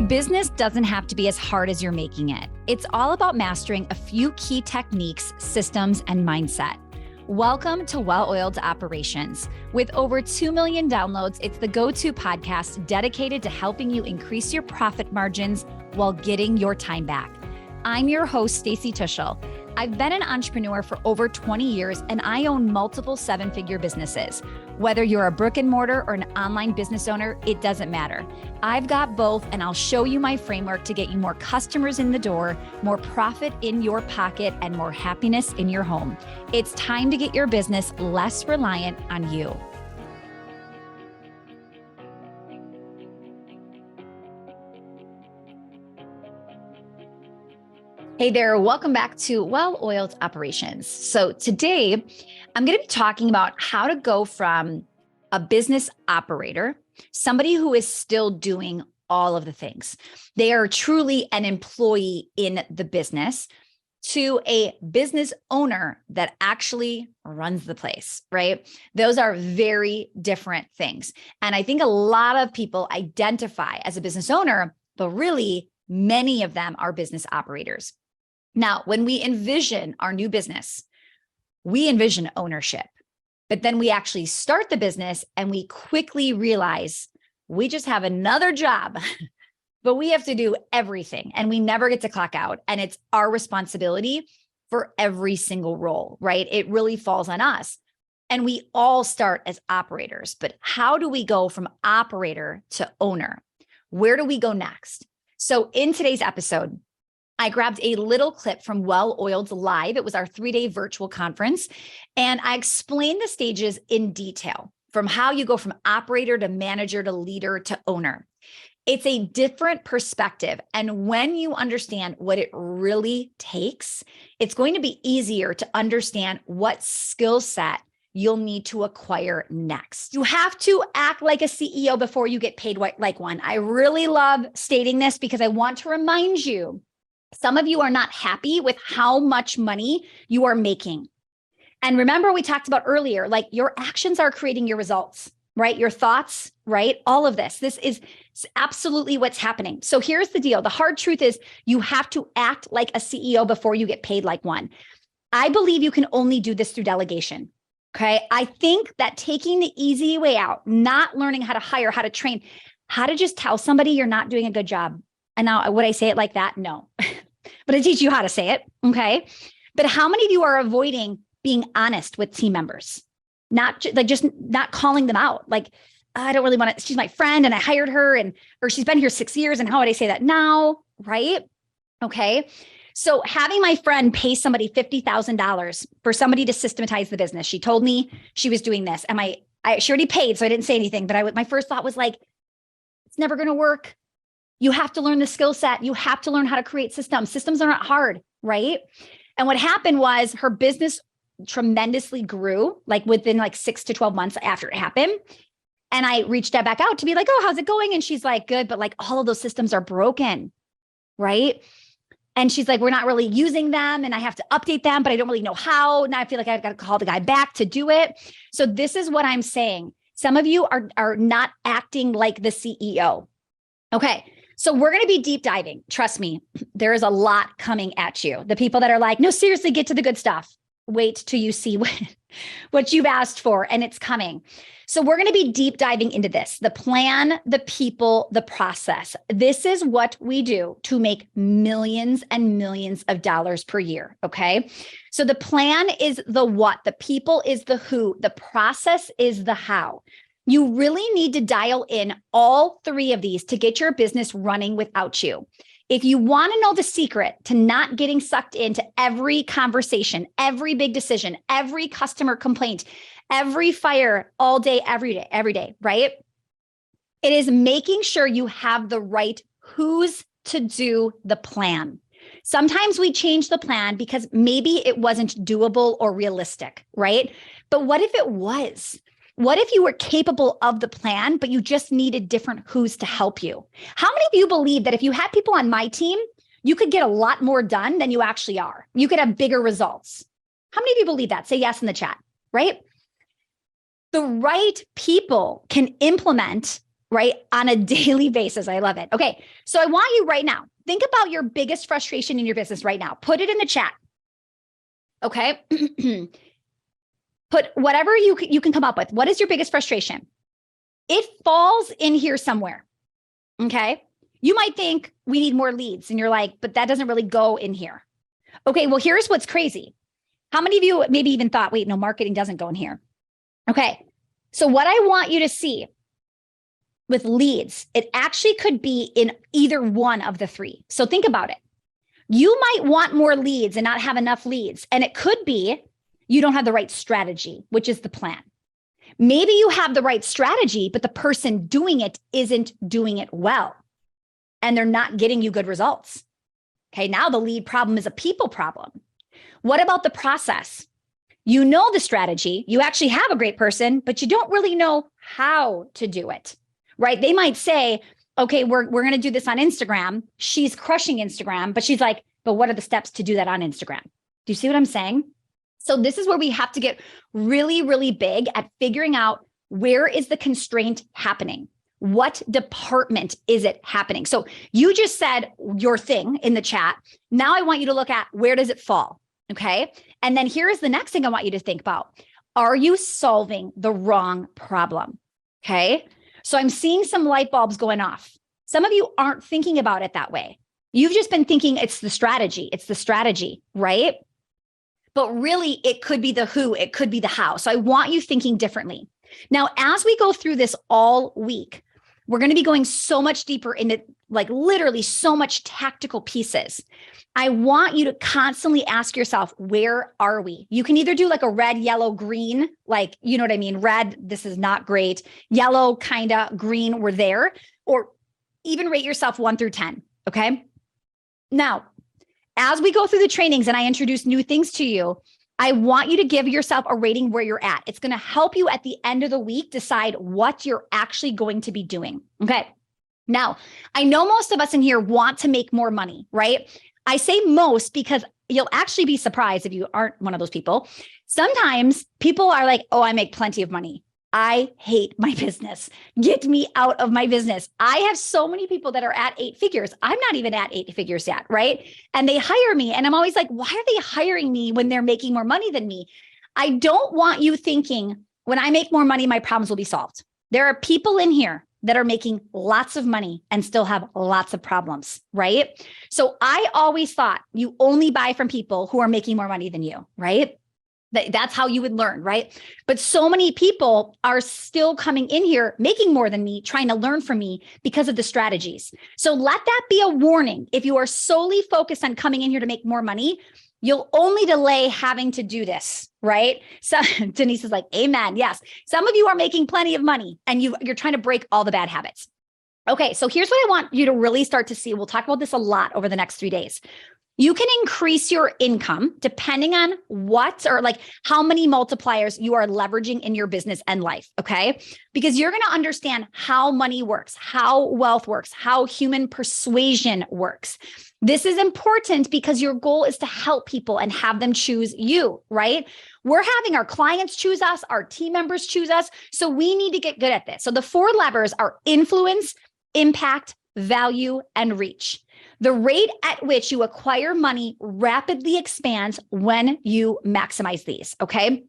Business doesn't have to be as hard as you're making it. It's all about mastering a few key techniques, systems, and mindset. Welcome to Well-Oiled Operations. With over 2 million downloads, it's the go-to podcast dedicated to helping you increase your profit margins while getting your time back. I'm your host, Stacy Tuschl. I've been an entrepreneur for over 20 years, and I own multiple seven-figure businesses. Whether you're a brick and mortar or an online business owner, it doesn't matter. I've got both, and I'll show you my framework to get you more customers in the door, more profit in your pocket, and more happiness in your home. It's time to get your business less reliant on you. Hey there, welcome back to Well-Oiled Operations. So today, I'm going to be talking about how to go from a business operator, somebody who is still doing all of the things. They are truly an employee in the business, to a business owner that actually runs the place, right? Those are very different things. And I think a lot of people identify as a business owner, but really many of them are business operators. Now, when we envision our new business, we envision ownership, but then we actually start the business and we quickly realize we just have another job, but we have to do everything and we never get to clock out. And it's our responsibility for every single role, right? It really falls on us. And we all start as operators, but how do we go from operator to owner? Where do we go next? So in today's episode, I grabbed a little clip from Well-Oiled Live. It was our 3-day virtual conference. And I explained the stages in detail from how you go from operator to manager to leader to owner. It's a different perspective. And when you understand what it really takes, it's going to be easier to understand what skill set you'll need to acquire next. You have to act like a CEO before you get paid like one. I really love stating this because I want to remind you, some of you are not happy with how much money you are making. And remember, we talked about earlier, like your actions are creating your results, right? Your thoughts, right? All of this. This is absolutely what's happening. So here's the deal. The hard truth is you have to act like a CEO before you get paid like one. I believe you can only do this through delegation. Okay. I think that taking the easy way out, not learning how to hire, how to train, how to just tell somebody you're not doing a good job. And now, would I say it like that? No, but I teach you how to say it. Okay. But how many of you are avoiding being honest with team members? Just not calling them out. Like, I don't really want to, she's my friend and I hired her or she's been here 6 years. And how would I say that now? Right. Okay. So having my friend pay somebody $50,000 for somebody to systematize the business. She told me she was doing this and she already paid. So I didn't say anything, but my first thought was like, it's never going to work. You have to learn the skill set. You have to learn how to create systems. Systems are not hard, right? And what happened was her business tremendously grew, like within 6 to 12 months after it happened. And I reached back out to be like, oh, how's it going? And she's like, good, but all of those systems are broken, right? And she's like, we're not really using them and I have to update them, but I don't really know how. Now I feel like I've got to call the guy back to do it. So this is what I'm saying. Some of you are not acting like the CEO. Okay. So we're going to be deep diving. Trust me, there is a lot coming at you. The people that are like, no, seriously, get to the good stuff. Wait till you see what you've asked for and it's coming. So we're going to be deep diving into this, the plan, the people, the process. This is what we do to make millions and millions of dollars per year. Okay. So the plan is the what, the people is the who, the process is the how. You really need to dial in all 3 of these to get your business running without you. If you want to know the secret to not getting sucked into every conversation, every big decision, every customer complaint, every fire all day, every day, right? It is making sure you have the right who's to do the plan. Sometimes we change the plan because maybe it wasn't doable or realistic, right? But what if it was? What if you were capable of the plan, but you just needed different who's to help you? How many of you believe that if you had people on my team, you could get a lot more done than you actually are? You could have bigger results. How many of you believe that? Say yes in the chat, right? The right people can implement right? On a daily basis. I love it. Okay. So I want you right now, think about your biggest frustration in your business right now. Put it in the chat. Okay. Put whatever you can come up with. What is your biggest frustration? It falls in here somewhere. Okay. You might think we need more leads and you're like, but that doesn't really go in here. Okay. Well, here's what's crazy. How many of you maybe even thought, wait, no, marketing doesn't go in here. Okay. So what I want you to see with leads, it actually could be in either one of the three. So think about it. You might want more leads and not have enough leads. And it could be you don't have the right strategy, which is the plan. Maybe you have the right strategy, but the person doing it isn't doing it well. And they're not getting you good results. Okay, now the lead problem is a people problem. What about the process? You know the strategy, you actually have a great person, but you don't really know how to do it, right? They might say, okay, we're going to do this on Instagram. She's crushing Instagram, but she's like, but what are the steps to do that on Instagram? Do you see what I'm saying? So this is where we have to get really, really big at figuring out where is the constraint happening? What department is it happening? So you just said your thing in the chat. Now I want you to look at where does it fall? Okay. And then here's the next thing I want you to think about. Are you solving the wrong problem? Okay. So I'm seeing some light bulbs going off. Some of you aren't thinking about it that way. You've just been thinking it's the strategy, right? But really it could be the who, it could be the how. So I want you thinking differently. Now, as we go through this all week, we're going to be going so much deeper into like literally so much tactical pieces. I want you to constantly ask yourself, where are we? You can either do like a red, yellow, green, like, you know what I mean? Red, this is not great. Yellow, kind of, green, we're there. Or even rate yourself 1 through 10. Okay. Now, as we go through the trainings and I introduce new things to you, I want you to give yourself a rating where you're at. It's going to help you at the end of the week decide what you're actually going to be doing. Okay. Now, I know most of us in here want to make more money, right? I say most because you'll actually be surprised if you aren't one of those people. Sometimes people are like, oh, I make plenty of money. I hate my business. Get me out of my business. I have so many people that are at 8 figures. I'm not even at 8 figures yet, right? And they hire me. And I'm always like, why are they hiring me when they're making more money than me? I don't want you thinking when I make more money, my problems will be solved. There are people in here that are making lots of money and still have lots of problems, right? So I always thought you only buy from people who are making more money than you, right? That's how you would learn, right? But so many people are still coming in here, making more than me, trying to learn from me because of the strategies. So let that be a warning. If you are solely focused on coming in here to make more money, you'll only delay having to do this, right? So Denise is like, amen. Yes. Some of you are making plenty of money and you're trying to break all the bad habits. Okay. So here's what I want you to really start to see. We'll talk about this a lot over the next 3 days. You can increase your income depending on what or like how many multipliers you are leveraging in your business and life, okay? Because you're going to understand how money works, how wealth works, how human persuasion works. This is important because your goal is to help people and have them choose you, right? We're having our clients choose us, our team members choose us. So we need to get good at this. So the 4 levers are influence, impact, value, and reach. The rate at which you acquire money rapidly expands when you maximize these, okay?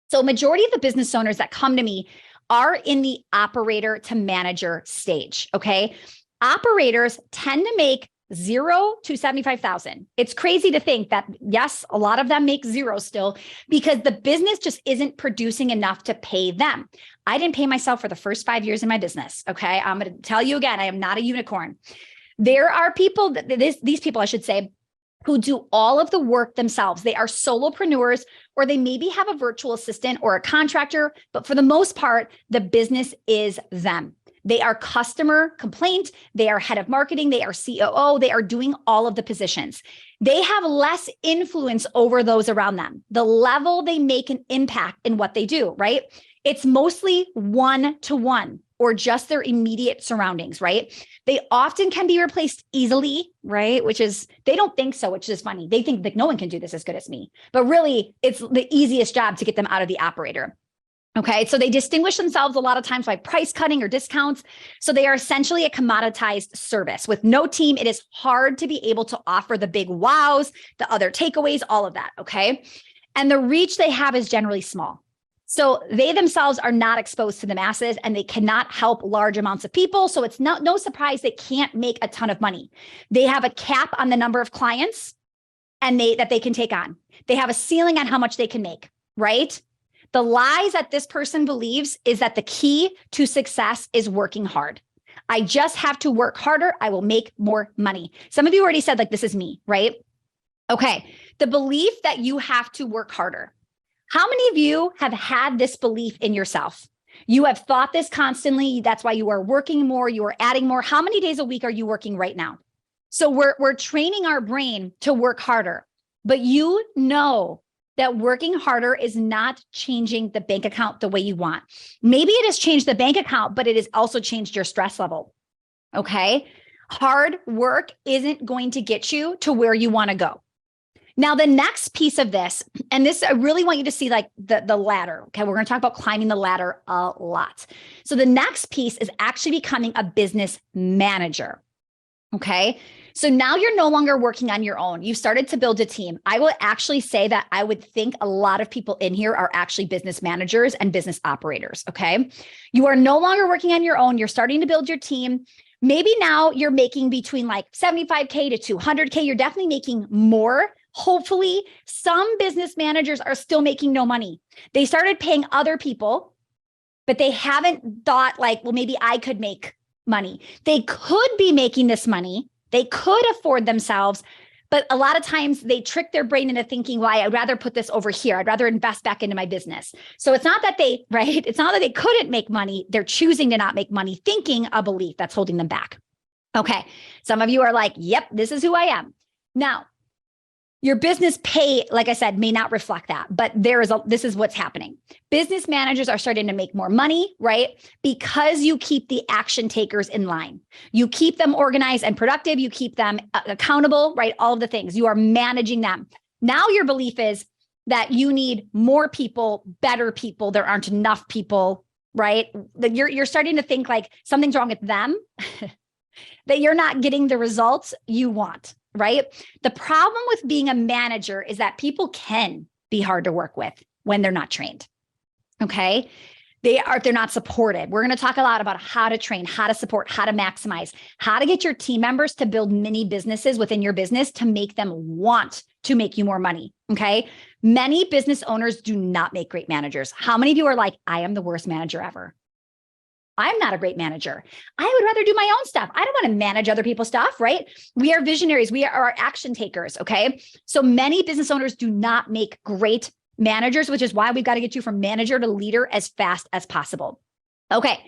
So majority of the business owners that come to me are in the operator to manager stage, okay? Operators tend to make 0 to 75,000. It's crazy to think that, yes, a lot of them make 0 still because the business just isn't producing enough to pay them. I didn't pay myself for the first 5 years in my business, okay? I'm going to tell you again, I am not a unicorn. There are people, these people, I should say, who do all of the work themselves. They are solopreneurs, or they maybe have a virtual assistant or a contractor, but for the most part, the business is them. They are customer complaint, they are head of marketing, they are COO, they are doing all of the positions. They have less influence over those around them. The level they make an impact in what they do, right? It's mostly one-to-one or just their immediate surroundings, right? They often can be replaced easily, right? Which is, they don't think so, which is funny. They think that no one can do this as good as me, but really it's the easiest job to get them out of the operator. Okay. So they distinguish themselves a lot of times by price cutting or discounts. So they are essentially a commoditized service. With no team, it is hard to be able to offer the big wows, the other takeaways, all of that. Okay. And the reach they have is generally small. So they themselves are not exposed to the masses and they cannot help large amounts of people. So it's no surprise they can't make a ton of money. They have a cap on the number of clients that they can take on. They have a ceiling on how much they can make, right? The lies that this person believes is that the key to success is working hard. I just have to work harder. I will make more money. Some of you already said, like, this is me, right? Okay. The belief that you have to work harder. How many of you have had this belief in yourself? You have thought this constantly. That's why you are working more. You are adding more. How many days a week are you working right now? So we're training our brain to work harder, but you know that working harder is not changing the bank account the way you want. Maybe it has changed the bank account, but it has also changed your stress level. Okay. Hard work isn't going to get you to where you want to go. Now, the next piece of this, and this, I really want you to see like the ladder. Okay. We're going to talk about climbing the ladder a lot. So the next piece is actually becoming a business manager. Okay. So now you're no longer working on your own. You've started to build a team. I will actually say that I would think a lot of people in here are actually business managers and business operators. Okay. You are no longer working on your own. You're starting to build your team. Maybe now you're making between like 75K to 200K. You're definitely making more. Hopefully, some business managers are still making no money. They started paying other people, but they haven't thought like, well, maybe I could make money. They could be making this money. They could afford themselves, but a lot of times they trick their brain into thinking, why I'd rather put this over here. I'd rather invest back into my business. So it's not that right? It's not that they couldn't make money. They're choosing to not make money, thinking a belief that's holding them back. Okay. Some of you are like, yep, this is who I am. Now, your business pay, like I said, may not reflect that, but this is what's happening. Business managers are starting to make more money, right? Because you keep the action takers in line. You keep them organized and productive. You keep them accountable, right? All of the things. You are managing them. Now your belief is that you need more people, better people. There aren't enough people, right? That you're starting to think like something's wrong with them, that you're not getting the results you want. Right? The problem with being a manager is that people can be hard to work with when they're not trained. Okay. They're not supported. We're going to talk a lot about how to train, how to support, how to maximize, how to get your team members to build mini businesses within your business to make them want to make you more money. Okay. Many business owners do not make great managers. How many of you are like, I am the worst manager ever? I'm not a great manager. I would rather do my own stuff. I don't want to manage other people's stuff, right? We are visionaries. We are action takers, okay? So many business owners do not make great managers, which is why we've got to get you from manager to leader as fast as possible. Okay,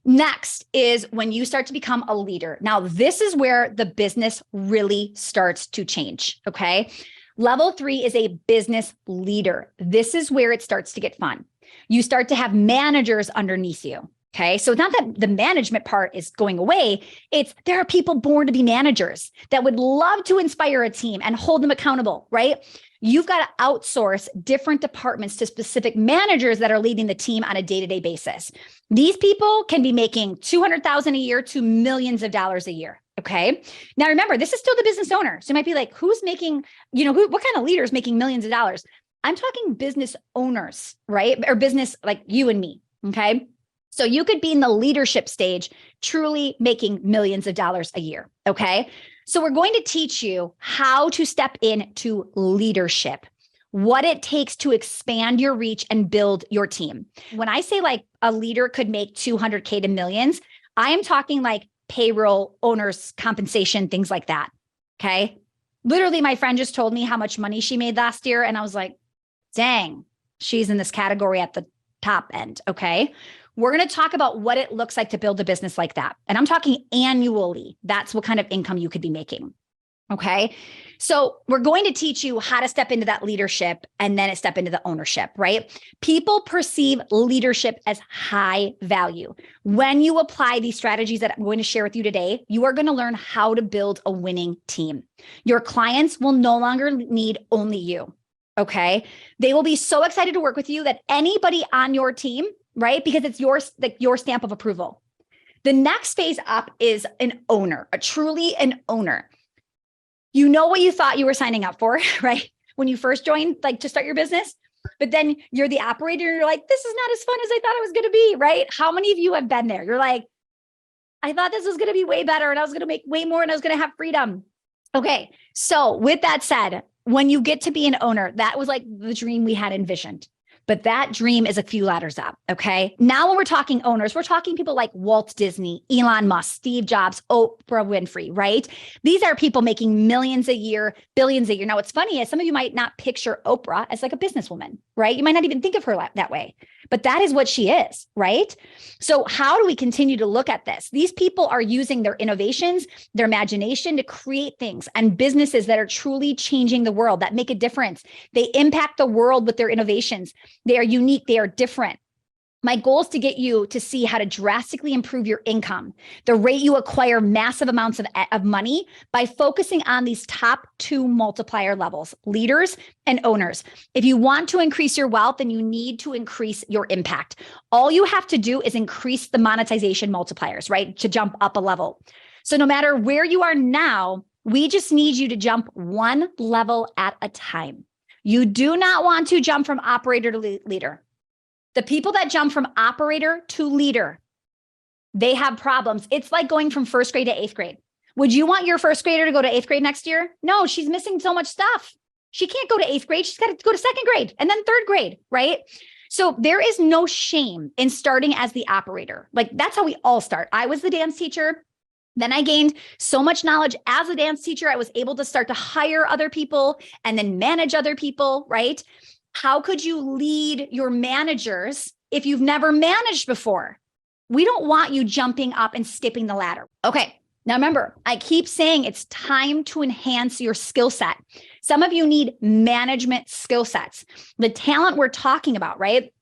next is when you start to become a leader. Now, this is where the business really starts to change, okay? Level 3 is a business leader. This is where it starts to get fun. You start to have managers underneath you. Okay. So it's not that the management part is going away. It's there are people born to be managers that would love to inspire a team and hold them accountable, right? You've got to outsource different departments to specific managers that are leading the team on a day-to-day basis. These people can be making $200,000 a year to millions of dollars a year. Okay. Now remember, this is still the business owner. So you might be like, who's making, what kind of leader is making millions of dollars? I'm talking business owners, right? Or business like you and me. Okay. So you could be in the leadership stage, truly making millions of dollars a year. Okay. So we're going to teach you how to step into leadership, what it takes to expand your reach and build your team. When I say like a leader could make 200K to millions, I am talking like payroll, owners, compensation, things like that. Okay. Literally, my friend just told me how much money she made last year. And I was like, dang, she's in this category at the top end. Okay. We're going to talk about what it looks like to build a business like that. And I'm talking annually. That's what kind of income you could be making. Okay. So we're going to teach you how to step into that leadership and then step into the ownership, right? People perceive leadership as high value. When you apply these strategies that I'm going to share with you today, you are going to learn how to build a winning team. Your clients will no longer need only you. Okay. They will be so excited to work with you that anybody on your team, right? Because it's your stamp of approval. The next phase up is an owner, truly an owner. You know what you thought you were signing up for, right? When you first joined, like to start your business, but then you're the operator and you're like, this is not as fun as I thought it was going to be, right? How many of you have been there? You're like, I thought this was going to be way better and I was going to make way more and I was going to have freedom. Okay. So with that said, when you get to be an owner, that was like the dream we had envisioned. But that dream is a few ladders up. Okay. Now, when we're talking owners, we're talking people like Walt Disney, Elon Musk, Steve Jobs, Oprah Winfrey, right? These are people making millions a year, billions a year. Now, what's funny is some of you might not picture Oprah as like a businesswoman, right? You might not even think of her that way, but that is what she is, right? So how do we continue to look at this? These people are using their innovations, their imagination to create things and businesses that are truly changing the world, that make a difference. They impact the world with their innovations. They are unique. They are different. My goal is to get you to see how to drastically improve your income, the rate you acquire massive amounts of money by focusing on these top 2 multiplier levels, leaders and owners. If you want to increase your wealth, then you need to increase your impact. All you have to do is increase the monetization multipliers, right? To jump up a level. So no matter where you are now, we just need you to jump one level at a time. You do not want to jump from operator to leader. The people that jump from operator to leader, they have problems. It's like going from first grade to 8th grade. Would you want your first grader to go to 8th grade next year? No, she's missing so much stuff. She can't go to 8th grade. She's got to go to 2nd grade and then 3rd grade, right? So there is no shame in starting as the operator. Like that's how we all start. I was the dance teacher. Then I gained so much knowledge as a dance teacher. I was able to start to hire other people and then manage other people, right? How could you lead your managers if you've never managed before? We don't want you jumping up and skipping the ladder. Okay. Now remember, I keep saying it's time to enhance your skill set. Some of you need management skill sets, the talent we're talking about, right?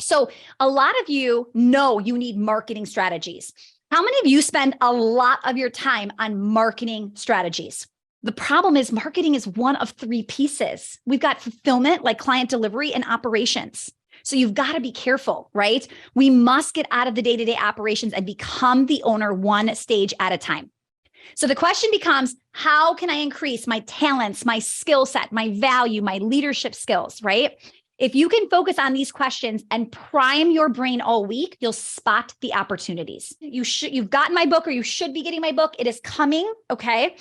So a lot of you know you need marketing strategies. How many of you spend a lot of your time on marketing strategies? The problem is marketing is one of 3 pieces. We've got fulfillment, like client delivery, and operations. So you've got to be careful, right? We must get out of the day-to-day operations and become the owner one stage at a time. So the question becomes, how can I increase my talents, my skill set, my value, my leadership skills, right? If you can focus on these questions and prime your brain all week, you'll spot the opportunities. You've gotten my book, or you should be getting my book. It is coming, okay?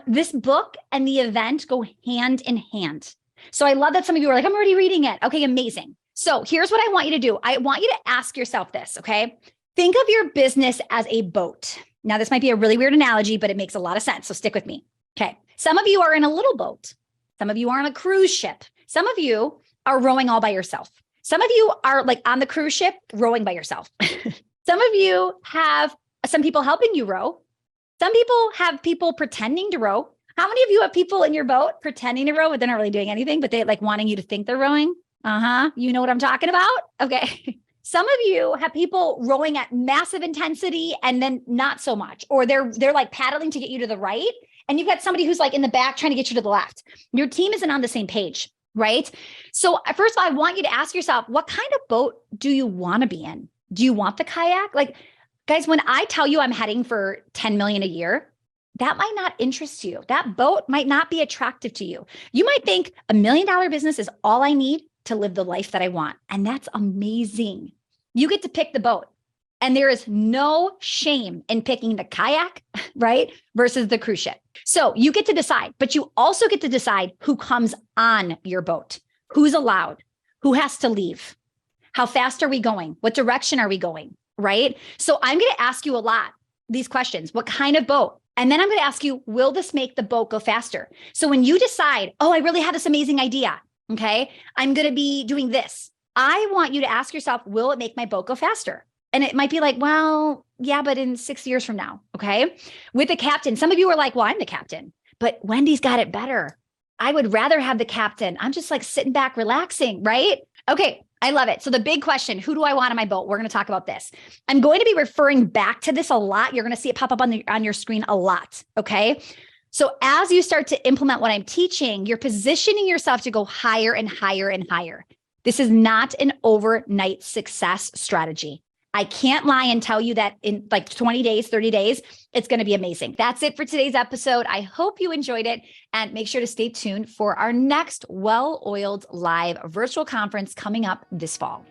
This book and the event go hand in hand. So I love that some of you are like, I'm already reading it. Okay, amazing. So here's what I want you to do. I want you to ask yourself this, okay? Think of your business as a boat. Now, this might be a really weird analogy, but it makes a lot of sense. So stick with me. Okay. Some of you are in a little boat. Some of you are on a cruise ship. Some of you are rowing all by yourself. Some of you are like on the cruise ship rowing by yourself. Some of you have some people helping you row. Some people have people pretending to row. How many of you have people in your boat pretending to row, but they're not really doing anything, but they like wanting you to think they're rowing? You know what I'm talking about? Okay. Some of you have people rowing at massive intensity and then not so much, or they're like paddling to get you to the right. And you've got somebody who's like in the back trying to get you to the left. Your team isn't on the same page, right? So first of all, I want you to ask yourself, what kind of boat do you want to be in? Do you want the kayak? Like, guys, when I tell you I'm heading for 10 million a year, that might not interest you. That boat might not be attractive to you. You might think $1 million business is all I need to live the life that I want. And that's amazing. You get to pick the boat. And there is no shame in picking the kayak, right? Versus the cruise ship. So you get to decide, but you also get to decide who comes on your boat, who's allowed, who has to leave, how fast are we going? What direction are we going, right? So I'm going to ask you a lot, these questions. What kind of boat? And then I'm going to ask you, will this make the boat go faster? So when you decide, oh, I really have this amazing idea, okay, I'm going to be doing this. I want you to ask yourself, will it make my boat go faster? And it might be like, well, yeah, but in 6 years from now, okay? With the captain, some of you are like, well, I'm the captain, but Wendy's got it better. I would rather have the captain. I'm just like sitting back, relaxing, right? Okay, I love it. So the big question, who do I want on my boat? We're going to talk about this. I'm going to be referring back to this a lot. You're going to see it pop up on your screen a lot, okay? So as you start to implement what I'm teaching, you're positioning yourself to go higher and higher and higher. This is not an overnight success strategy. I can't lie and tell you that in like 20 days, 30 days, it's going to be amazing. That's it for today's episode. I hope you enjoyed it, and make sure to stay tuned for our next Well-Oiled Live virtual conference coming up this fall.